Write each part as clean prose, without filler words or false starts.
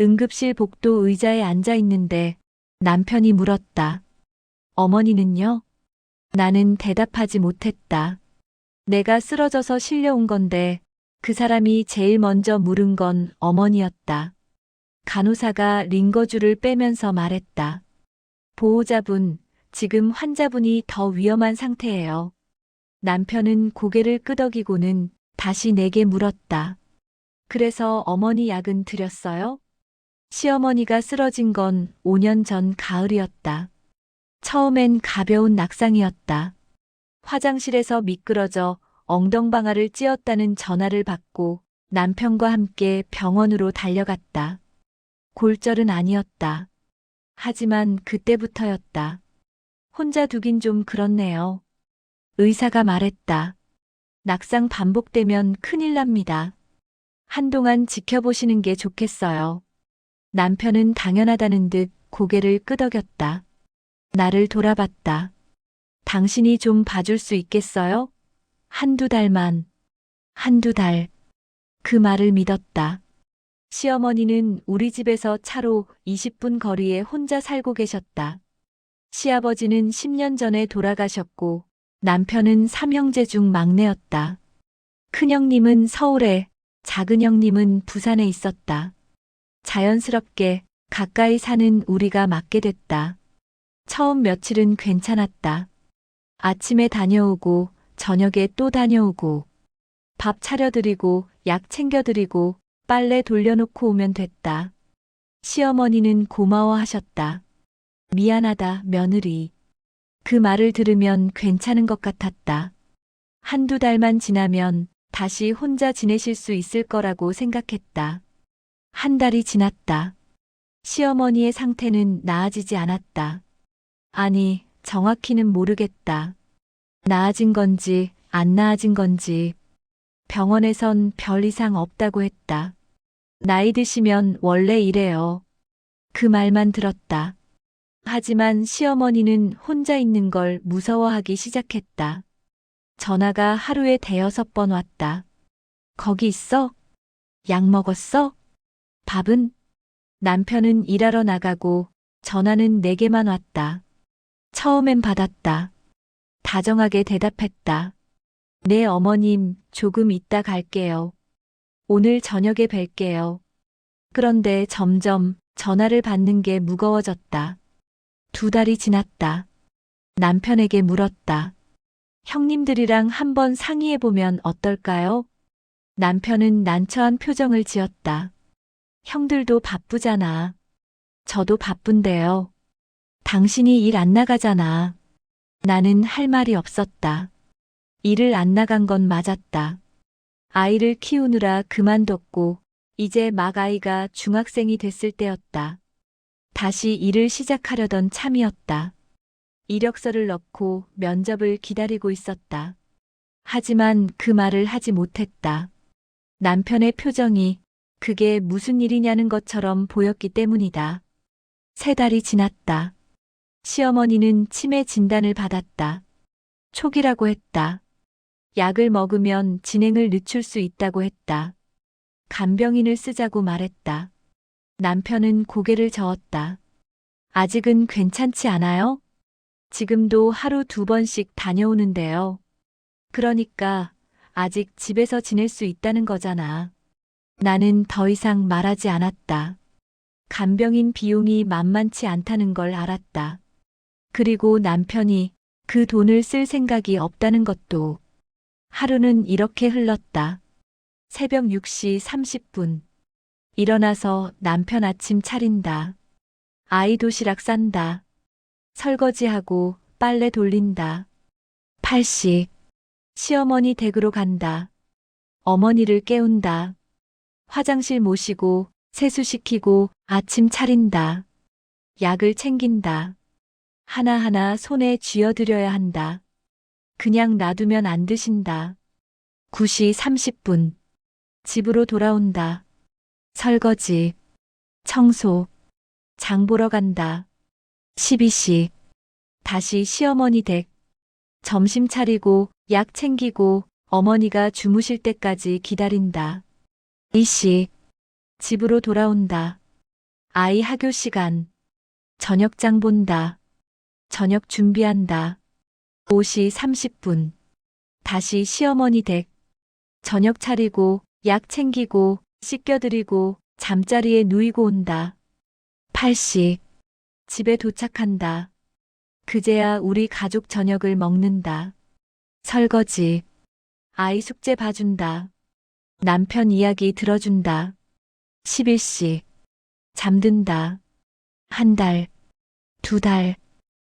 응급실 복도 의자에 앉아 있는데 남편이 물었다. 어머니는요? 나는 대답하지 못했다. 내가 쓰러져서 실려온 건데 그 사람이 제일 먼저 물은 건 어머니였다. 간호사가 링거줄을 빼면서 말했다. 보호자분, 지금 환자분이 더 위험한 상태예요. 남편은 고개를 끄덕이고는 다시 내게 물었다. 그래서 어머니 약은 드렸어요? 시어머니가 쓰러진 건 5년 전 가을이었다. 처음엔 가벼운 낙상이었다. 화장실에서 미끄러져 엉덩방아를 찧었다는 전화를 받고 남편과 함께 병원으로 달려갔다. 골절은 아니었다. 하지만 그때부터였다. 혼자 두긴 좀 그렇네요. 의사가 말했다. 낙상 반복되면 큰일 납니다. 한동안 지켜보시는 게 좋겠어요. 남편은 당연하다는 듯 고개를 끄덕였다. 나를 돌아봤다. 당신이 좀 봐줄 수 있겠어요? 한두 달만. 한두 달. 그 말을 믿었다. 시어머니는 우리 집에서 차로 20분 거리에 혼자 살고 계셨다. 시아버지는 10년 전에 돌아가셨고 남편은 3형제 중 막내였다. 큰형님은 서울에, 작은형님은 부산에 있었다. 자연스럽게 가까이 사는 우리가 맞게 됐다. 처음 며칠은 괜찮았다. 아침에 다녀오고 저녁에 또 다녀오고 밥 차려드리고 약 챙겨드리고 빨래 돌려놓고 오면 됐다. 시어머니는 고마워하셨다. 미안하다, 며느리. 그 말을 들으면 괜찮은 것 같았다. 한두 달만 지나면 다시 혼자 지내실 수 있을 거라고 생각했다. 한 달이 지났다. 시어머니의 상태는 나아지지 않았다. 아니, 정확히는 모르겠다. 나아진 건지 안 나아진 건지. 병원에선 별 이상 없다고 했다. 나이 드시면 원래 이래요. 그 말만 들었다. 하지만 시어머니는 혼자 있는 걸 무서워하기 시작했다. 전화가 하루에 대여섯 번 왔다. 거기 있어? 약 먹었어? 밥은? 남편은 일하러 나가고 전화는 내게만 왔다. 처음엔 받았다. 다정하게 대답했다. 네, 어머님, 조금 이따 갈게요. 오늘 저녁에 뵐게요. 그런데 점점 전화를 받는 게 무거워졌다. 두 달이 지났다. 남편에게 물었다. 형님들이랑 한번 상의해보면 어떨까요? 남편은 난처한 표정을 지었다. 형들도 바쁘잖아. 저도 바쁜데요. 당신이 일 안 나가잖아. 나는 할 말이 없었다. 일을 안 나간 건 맞았다. 아이를 키우느라 그만뒀고 이제 막 아이가 중학생이 됐을 때였다. 다시 일을 시작하려던 참이었다. 이력서를 넣고 면접을 기다리고 있었다. 하지만 그 말을 하지 못했다. 남편의 표정이 그게 무슨 일이냐는 것처럼 보였기 때문이다. 세 달이 지났다. 시어머니는 치매 진단을 받았다. 초기라고 했다. 약을 먹으면 진행을 늦출 수 있다고 했다. 간병인을 쓰자고 말했다. 남편은 고개를 저었다. 아직은 괜찮지 않아요? 지금도 하루 두 번씩 다녀오는데요. 그러니까 아직 집에서 지낼 수 있다는 거잖아. 나는 더 이상 말하지 않았다. 간병인 비용이 만만치 않다는 걸 알았다. 그리고 남편이 그 돈을 쓸 생각이 없다는 것도. 하루는 이렇게 흘렀다. 새벽 6시 30분. 일어나서 남편 아침 차린다. 아이 도시락 싼다. 설거지하고 빨래 돌린다. 8시. 시어머니 댁으로 간다. 어머니를 깨운다. 화장실 모시고 세수시키고 아침 차린다. 약을 챙긴다. 하나하나 손에 쥐어드려야 한다. 그냥 놔두면 안 드신다. 9시 30분. 집으로 돌아온다. 설거지, 청소, 장 보러 간다. 12시. 다시 시어머니 댁. 점심 차리고 약 챙기고 어머니가 주무실 때까지 기다린다. 2시. 집으로 돌아온다. 아이 학교 시간. 저녁장 본다. 저녁 준비한다. 5시 30분. 다시 시어머니 댁. 저녁 차리고, 약 챙기고, 씻겨드리고, 잠자리에 누이고 온다. 8시. 집에 도착한다. 그제야 우리 가족 저녁을 먹는다. 설거지. 아이 숙제 봐준다. 남편 이야기 들어준다. 11시. 잠든다. 한 달, 두 달,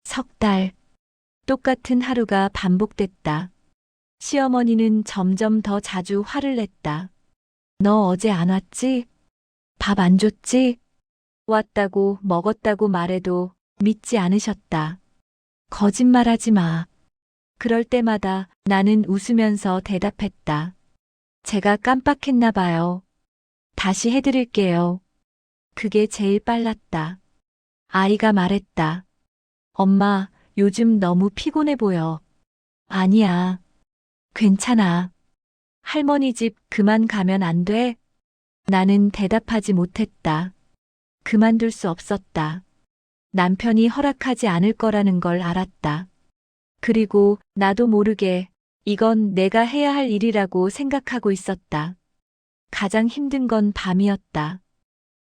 석 달. 똑같은 하루가 반복됐다. 시어머니는 점점 더 자주 화를 냈다. 너 어제 안 왔지? 밥 안 줬지? 왔다고 먹었다고 말해도 믿지 않으셨다. 거짓말하지 마. 그럴 때마다 나는 웃으면서 대답했다. 제가 깜빡했나 봐요. 다시 해드릴게요. 그게 제일 빨랐다. 아이가 말했다. 엄마, 요즘 너무 피곤해 보여. 아니야. 괜찮아. 할머니 집 그만 가면 안 돼? 나는 대답하지 못했다. 그만둘 수 없었다. 남편이 허락하지 않을 거라는 걸 알았다. 그리고 나도 모르게 이건 내가 해야 할 일이라고 생각하고 있었다. 가장 힘든 건 밤이었다.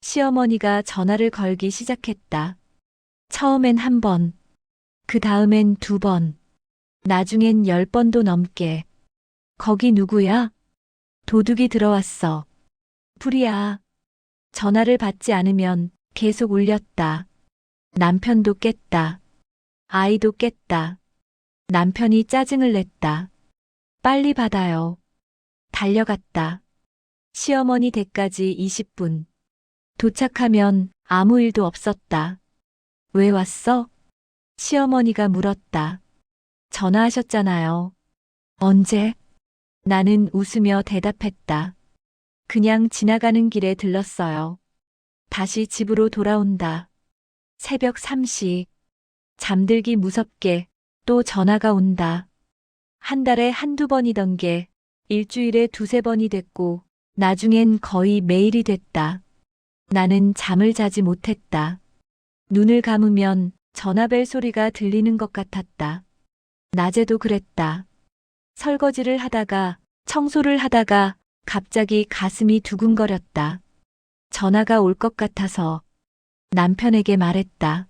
시어머니가 전화를 걸기 시작했다. 처음엔 한 번, 그 다음엔 두 번, 나중엔 10번도 넘게. 거기 누구야? 도둑이 들어왔어. 불이야. 전화를 받지 않으면 계속 울렸다. 남편도 깼다. 아이도 깼다. 남편이 짜증을 냈다. 빨리 받아요. 달려갔다. 시어머니 댁까지 20분. 도착하면 아무 일도 없었다. 왜 왔어? 시어머니가 물었다. 전화하셨잖아요. 언제? 나는 웃으며 대답했다. 그냥 지나가는 길에 들렀어요. 다시 집으로 돌아온다. 새벽 3시. 잠들기 무섭게 또 전화가 온다. 한 달에 한두 번이던 게 일주일에 두세 번이 됐고 나중엔 거의 매일이 됐다. 나는 잠을 자지 못했다. 눈을 감으면 전화벨 소리가 들리는 것 같았다. 낮에도 그랬다. 설거지를 하다가 청소를 하다가 갑자기 가슴이 두근거렸다. 전화가 올 것 같아서 남편에게 말했다.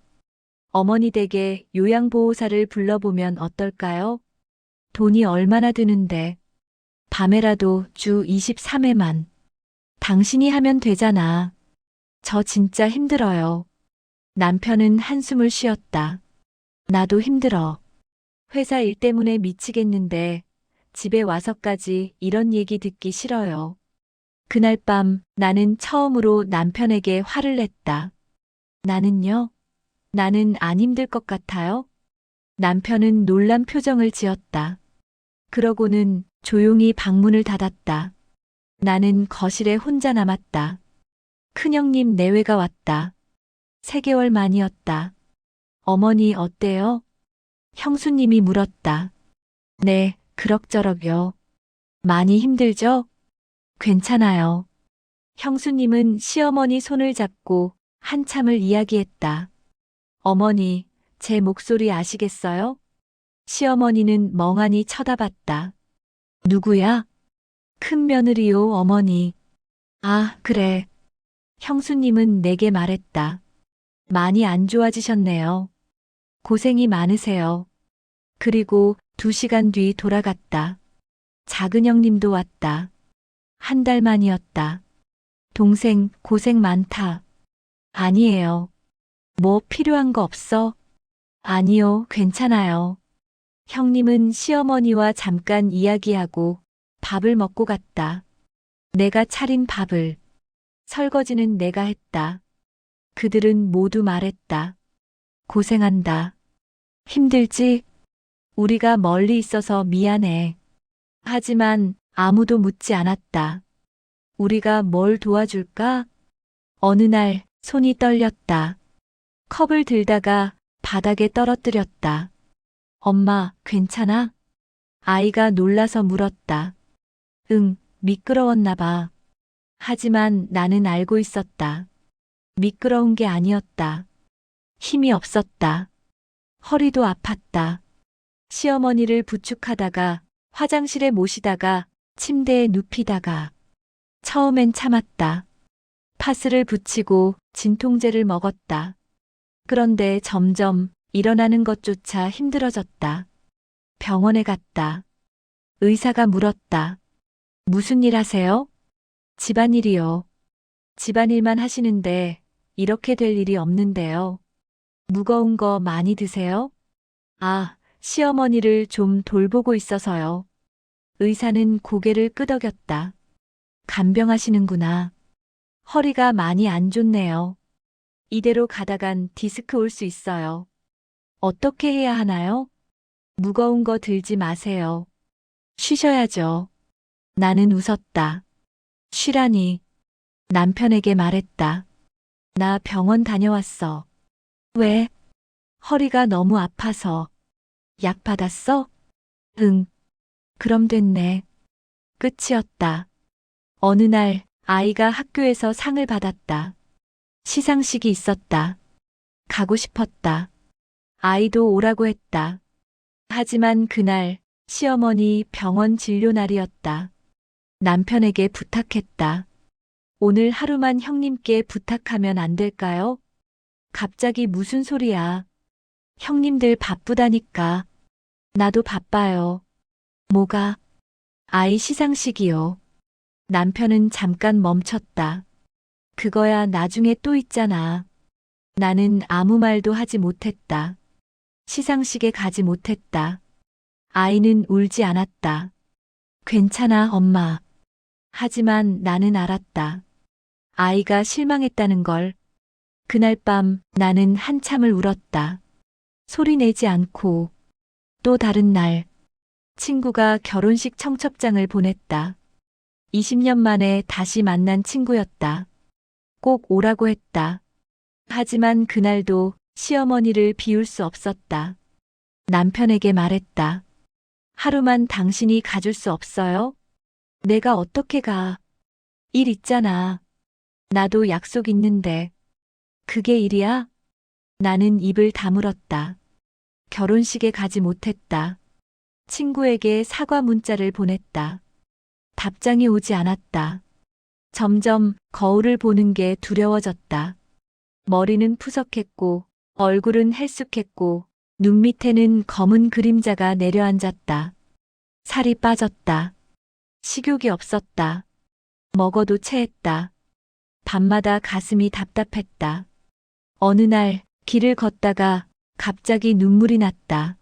어머니 댁에 요양보호사를 불러보면 어떨까요? 돈이 얼마나 드는데. 밤에라도 주 23회만. 당신이 하면 되잖아. 저 진짜 힘들어요. 남편은 한숨을 쉬었다. 나도 힘들어. 회사 일 때문에 미치겠는데 집에 와서까지 이런 얘기 듣기 싫어요. 그날 밤 나는 처음으로 남편에게 화를 냈다. 나는요? 나는 안 힘들 것 같아요? 남편은 놀란 표정을 지었다. 그러고는 조용히 방문을 닫았다. 나는 거실에 혼자 남았다. 큰형님 내외가 왔다. 3개월 만이었다. 어머니 어때요? 형수님이 물었다. 네, 그럭저럭요. 많이 힘들죠? 괜찮아요. 형수님은 시어머니 손을 잡고 한참을 이야기했다. 어머니, 제 목소리 아시겠어요? 시어머니는 멍하니 쳐다봤다. 누구야? 큰 며느리요, 어머니. 아, 그래. 형수님은 내게 말했다. 많이 안 좋아지셨네요. 고생이 많으세요. 그리고 2시간 뒤 돌아갔다. 작은 형님도 왔다. 한 달 만이었다. 동생, 고생 많다. 아니에요. 뭐 필요한 거 없어? 아니요, 괜찮아요. 형님은 시어머니와 잠깐 이야기하고 밥을 먹고 갔다. 내가 차린 밥을. 설거지는 내가 했다. 그들은 모두 말했다. 고생한다. 힘들지? 우리가 멀리 있어서 미안해. 하지만 아무도 묻지 않았다. 우리가 뭘 도와줄까? 어느 날 손이 떨렸다. 컵을 들다가 바닥에 떨어뜨렸다. 엄마, 괜찮아? 아이가 놀라서 물었다. 응, 미끄러웠나 봐. 하지만 나는 알고 있었다. 미끄러운 게 아니었다. 힘이 없었다. 허리도 아팠다. 시어머니를 부축하다가 화장실에 모시다가 침대에 눕히다가 처음엔 참았다. 파스를 붙이고 진통제를 먹었다. 그런데 점점 일어나는 것조차 힘들어졌다. 병원에 갔다. 의사가 물었다. 무슨 일 하세요? 집안일이요. 집안일만 하시는데 이렇게 될 일이 없는데요. 무거운 거 많이 드세요? 아, 시어머니를 좀 돌보고 있어서요. 의사는 고개를 끄덕였다. 간병하시는구나. 허리가 많이 안 좋네요. 이대로 가다간 디스크 올 수 있어요. 어떻게 해야 하나요? 무거운 거 들지 마세요. 쉬셔야죠. 나는 웃었다. 쉬라니. 남편에게 말했다. 나 병원 다녀왔어. 왜? 허리가 너무 아파서. 약 받았어? 응. 그럼 됐네. 끝이었다. 어느 날 아이가 학교에서 상을 받았다. 시상식이 있었다. 가고 싶었다. 아이도 오라고 했다. 하지만 그날 시어머니 병원 진료 날이었다. 남편에게 부탁했다. 오늘 하루만 형님께 부탁하면 안 될까요? 갑자기 무슨 소리야. 형님들 바쁘다니까. 나도 바빠요. 뭐가? 아이 시상식이요. 남편은 잠깐 멈췄다. 그거야 나중에 또 있잖아. 나는 아무 말도 하지 못했다. 시상식에 가지 못했다. 아이는 울지 않았다. 괜찮아, 엄마. 하지만 나는 알았다. 아이가 실망했다는 걸. 그날 밤 나는 한참을 울었다. 소리 내지 않고. 또 다른 날, 친구가 결혼식 청첩장을 보냈다. 20년 만에 다시 만난 친구였다. 꼭 오라고 했다. 하지만 그날도 시어머니를 비울 수 없었다. 남편에게 말했다. 하루만 당신이 가줄 수 없어요? 내가 어떻게 가? 일 있잖아. 나도 약속 있는데. 그게 일이야? 나는 입을 다물었다. 결혼식에 가지 못했다. 친구에게 사과 문자를 보냈다. 답장이 오지 않았다. 점점 거울을 보는 게 두려워졌다. 머리는 푸석했고, 얼굴은 헬쑥했고, 눈 밑에는 검은 그림자가 내려앉았다. 살이 빠졌다. 식욕이 없었다. 먹어도 체했다. 밤마다 가슴이 답답했다. 어느 날 길을 걷다가 갑자기 눈물이 났다.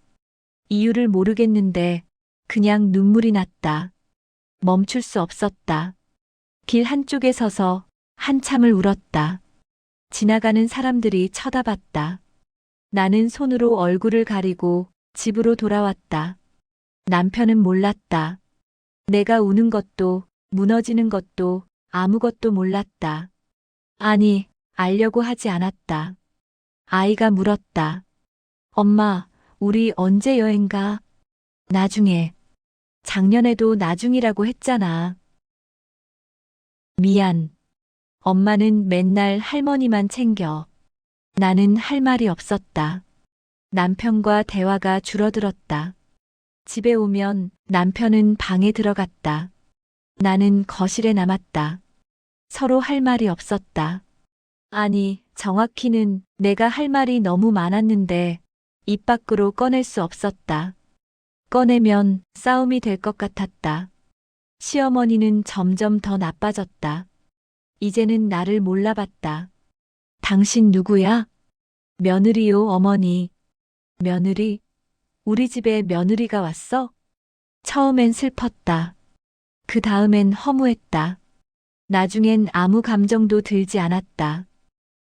이유를 모르겠는데 그냥 눈물이 났다. 멈출 수 없었다. 길 한쪽에 서서 한참을 울었다. 지나가는 사람들이 쳐다봤다. 나는 손으로 얼굴을 가리고 집으로 돌아왔다. 남편은 몰랐다. 내가 우는 것도 무너지는 것도 아무것도 몰랐다. 아니, 알려고 하지 않았다. 아이가 물었다. 엄마, 우리 언제 여행 가? 나중에. 작년에도 나중이라고 했잖아. 미안. 엄마는 맨날 할머니만 챙겨. 나는 할 말이 없었다. 남편과 대화가 줄어들었다. 집에 오면 남편은 방에 들어갔다. 나는 거실에 남았다. 서로 할 말이 없었다. 아니, 정확히는 내가 할 말이 너무 많았는데 입 밖으로 꺼낼 수 없었다. 꺼내면 싸움이 될 것 같았다. 시어머니는 점점 더 나빠졌다. 이제는 나를 몰라봤다. 당신 누구야? 며느리요, 어머니. 며느리? 우리 집에 며느리가 왔어? 처음엔 슬펐다. 그 다음엔 허무했다. 나중엔 아무 감정도 들지 않았다.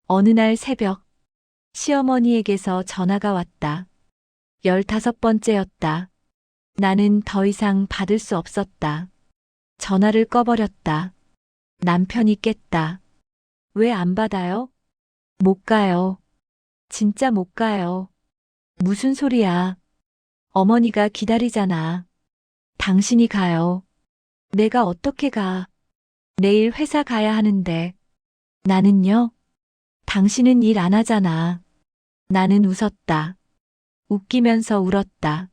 어느 날 새벽, 시어머니에게서 전화가 왔다. 15번째였다. 나는 더 이상 받을 수 없었다. 전화를 꺼버렸다. 남편이 깼다. 왜 안 받아요? 못 가요. 진짜 못 가요. 무슨 소리야. 어머니가 기다리잖아. 당신이 가요. 내가 어떻게 가. 내일 회사 가야 하는데. 나는요? 당신은 일 안 하잖아. 나는 웃었다. 웃기면서 울었다.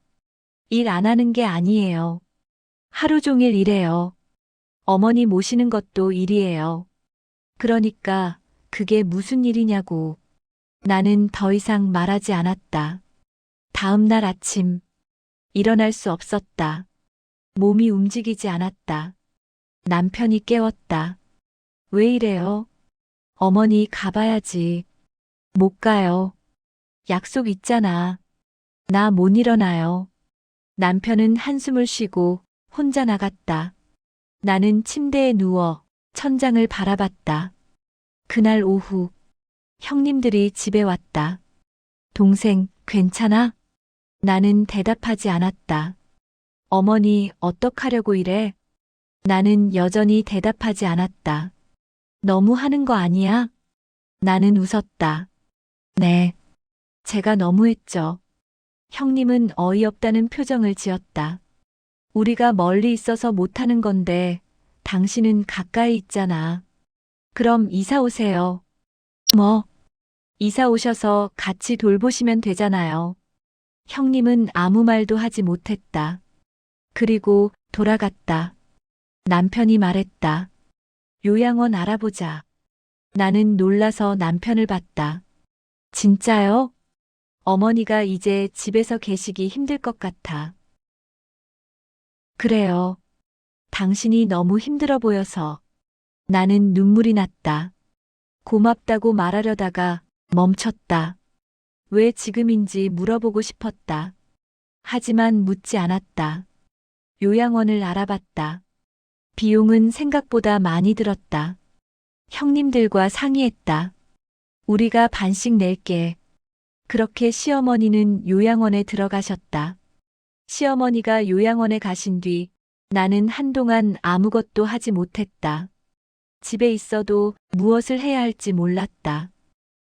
일 안 하는 게 아니에요. 하루 종일 일해요. 어머니 모시는 것도 일이에요. 그러니까 그게 무슨 일이냐고. 나는 더 이상 말하지 않았다. 다음 날 아침, 일어날 수 없었다. 몸이 움직이지 않았다. 남편이 깨웠다. 왜 이래요? 어머니 가봐야지. 못 가요. 약속 있잖아. 나 못 일어나요. 남편은 한숨을 쉬고 혼자 나갔다. 나는 침대에 누워 천장을 바라봤다. 그날 오후, 형님들이 집에 왔다. 동생, 괜찮아? 나는 대답하지 않았다. 어머니, 어떡하려고 이래? 나는 여전히 대답하지 않았다. 너무 하는 거 아니야? 나는 웃었다. 네. 제가 너무했죠. 형님은 어이없다는 표정을 지었다. 우리가 멀리 있어서 못하는 건데 당신은 가까이 있잖아. 그럼 이사 오세요. 뭐? 이사 오셔서 같이 돌보시면 되잖아요. 형님은 아무 말도 하지 못했다. 그리고 돌아갔다. 남편이 말했다. 요양원 알아보자. 나는 놀라서 남편을 봤다. 진짜요? 어머니가 이제 집에서 계시기 힘들 것 같아. 그래요. 당신이 너무 힘들어 보여서. 나는 눈물이 났다. 고맙다고 말하려다가 멈췄다. 왜 지금인지 물어보고 싶었다. 하지만 묻지 않았다. 요양원을 알아봤다. 비용은 생각보다 많이 들었다. 형님들과 상의했다. 우리가 반씩 낼게. 그렇게 시어머니는 요양원에 들어가셨다. 시어머니가 요양원에 가신 뒤 나는 한동안 아무것도 하지 못했다. 집에 있어도 무엇을 해야 할지 몰랐다.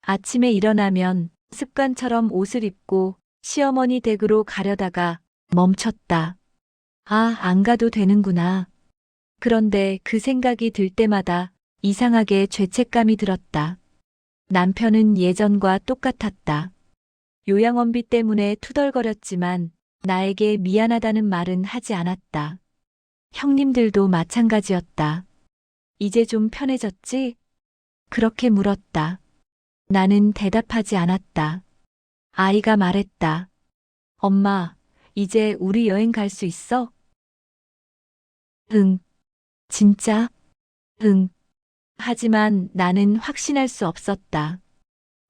아침에 일어나면 습관처럼 옷을 입고 시어머니 댁으로 가려다가 멈췄다. 아, 안 가도 되는구나. 그런데 그 생각이 들 때마다 이상하게 죄책감이 들었다. 남편은 예전과 똑같았다. 요양원비 때문에 투덜거렸지만 나에게 미안하다는 말은 하지 않았다. 형님들도 마찬가지였다. 이제 좀 편해졌지? 그렇게 물었다. 나는 대답하지 않았다. 아이가 말했다. 엄마, 이제 우리 여행 갈 수 있어? 응. 진짜? 응. 하지만 나는 확신할 수 없었다.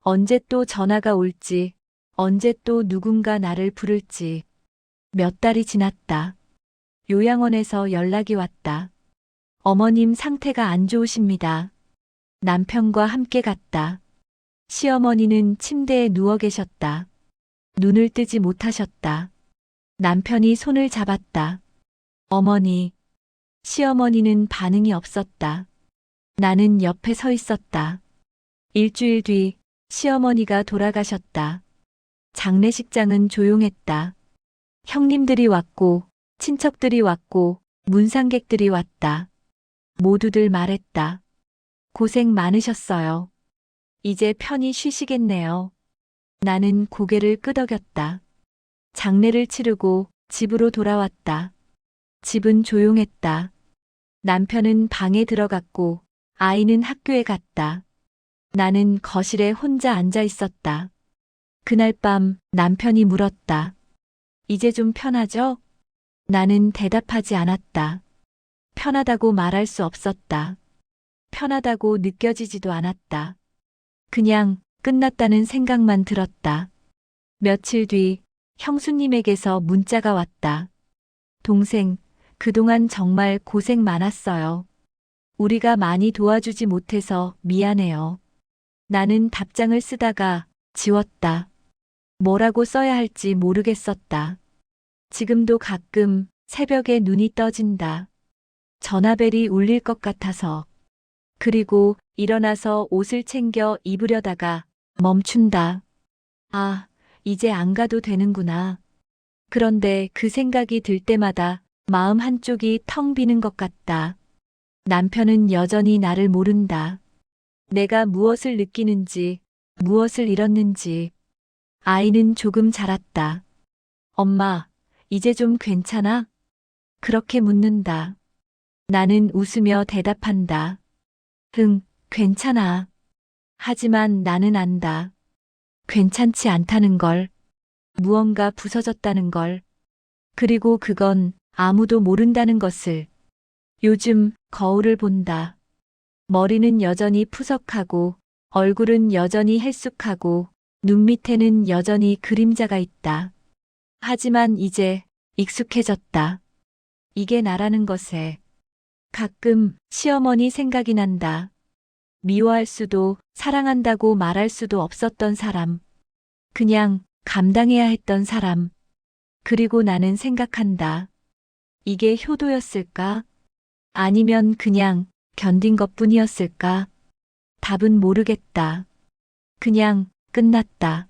언제 또 전화가 올지, 언제 또 누군가 나를 부를지. 몇 달이 지났다. 요양원에서 연락이 왔다. 어머님 상태가 안 좋으십니다. 남편과 함께 갔다. 시어머니는 침대에 누워 계셨다. 눈을 뜨지 못하셨다. 남편이 손을 잡았다. 어머니. 시어머니는 반응이 없었다. 나는 옆에 서 있었다. 일주일 뒤 시어머니가 돌아가셨다. 장례식장은 조용했다. 형님들이 왔고, 친척들이 왔고, 문상객들이 왔다. 모두들 말했다. 고생 많으셨어요. 이제 편히 쉬시겠네요. 나는 고개를 끄덕였다. 장례를 치르고 집으로 돌아왔다. 집은 조용했다. 남편은 방에 들어갔고 아이는 학교에 갔다. 나는 거실에 혼자 앉아 있었다. 그날 밤 남편이 물었다. 이제 좀 편하죠? 나는 대답하지 않았다. 편하다고 말할 수 없었다. 편하다고 느껴지지도 않았다. 그냥 끝났다는 생각만 들었다. 며칠 뒤 형수님에게서 문자가 왔다. 동생, 그동안 정말 고생 많았어요. 우리가 많이 도와주지 못해서 미안해요. 나는 답장을 쓰다가 지웠다. 뭐라고 써야 할지 모르겠었다. 지금도 가끔 새벽에 눈이 떠진다. 전화벨이 울릴 것 같아서. 그리고 일어나서 옷을 챙겨 입으려다가 멈춘다. 아, 이제 안 가도 되는구나. 그런데 그 생각이 들 때마다 마음 한쪽이 텅 비는 것 같다. 남편은 여전히 나를 모른다. 내가 무엇을 느끼는지, 무엇을 잃었는지. 아이는 조금 자랐다. 엄마, 이제 좀 괜찮아? 그렇게 묻는다. 나는 웃으며 대답한다. 응, 괜찮아. 하지만 나는 안다. 괜찮지 않다는 걸. 무언가 부서졌다는 걸. 그리고 그건 아무도 모른다는 것을. 요즘 거울을 본다. 머리는 여전히 푸석하고 얼굴은 여전히 헬쑥하고 눈 밑에는 여전히 그림자가 있다. 하지만 이제 익숙해졌다. 이게 나라는 것에. 가끔 시어머니 생각이 난다. 미워할 수도 사랑한다고 말할 수도 없었던 사람. 그냥 감당해야 했던 사람. 그리고 나는 생각한다. 이게 효도였을까? 아니면 그냥 견딘 것뿐이었을까? 답은 모르겠다. 그냥 끝났다.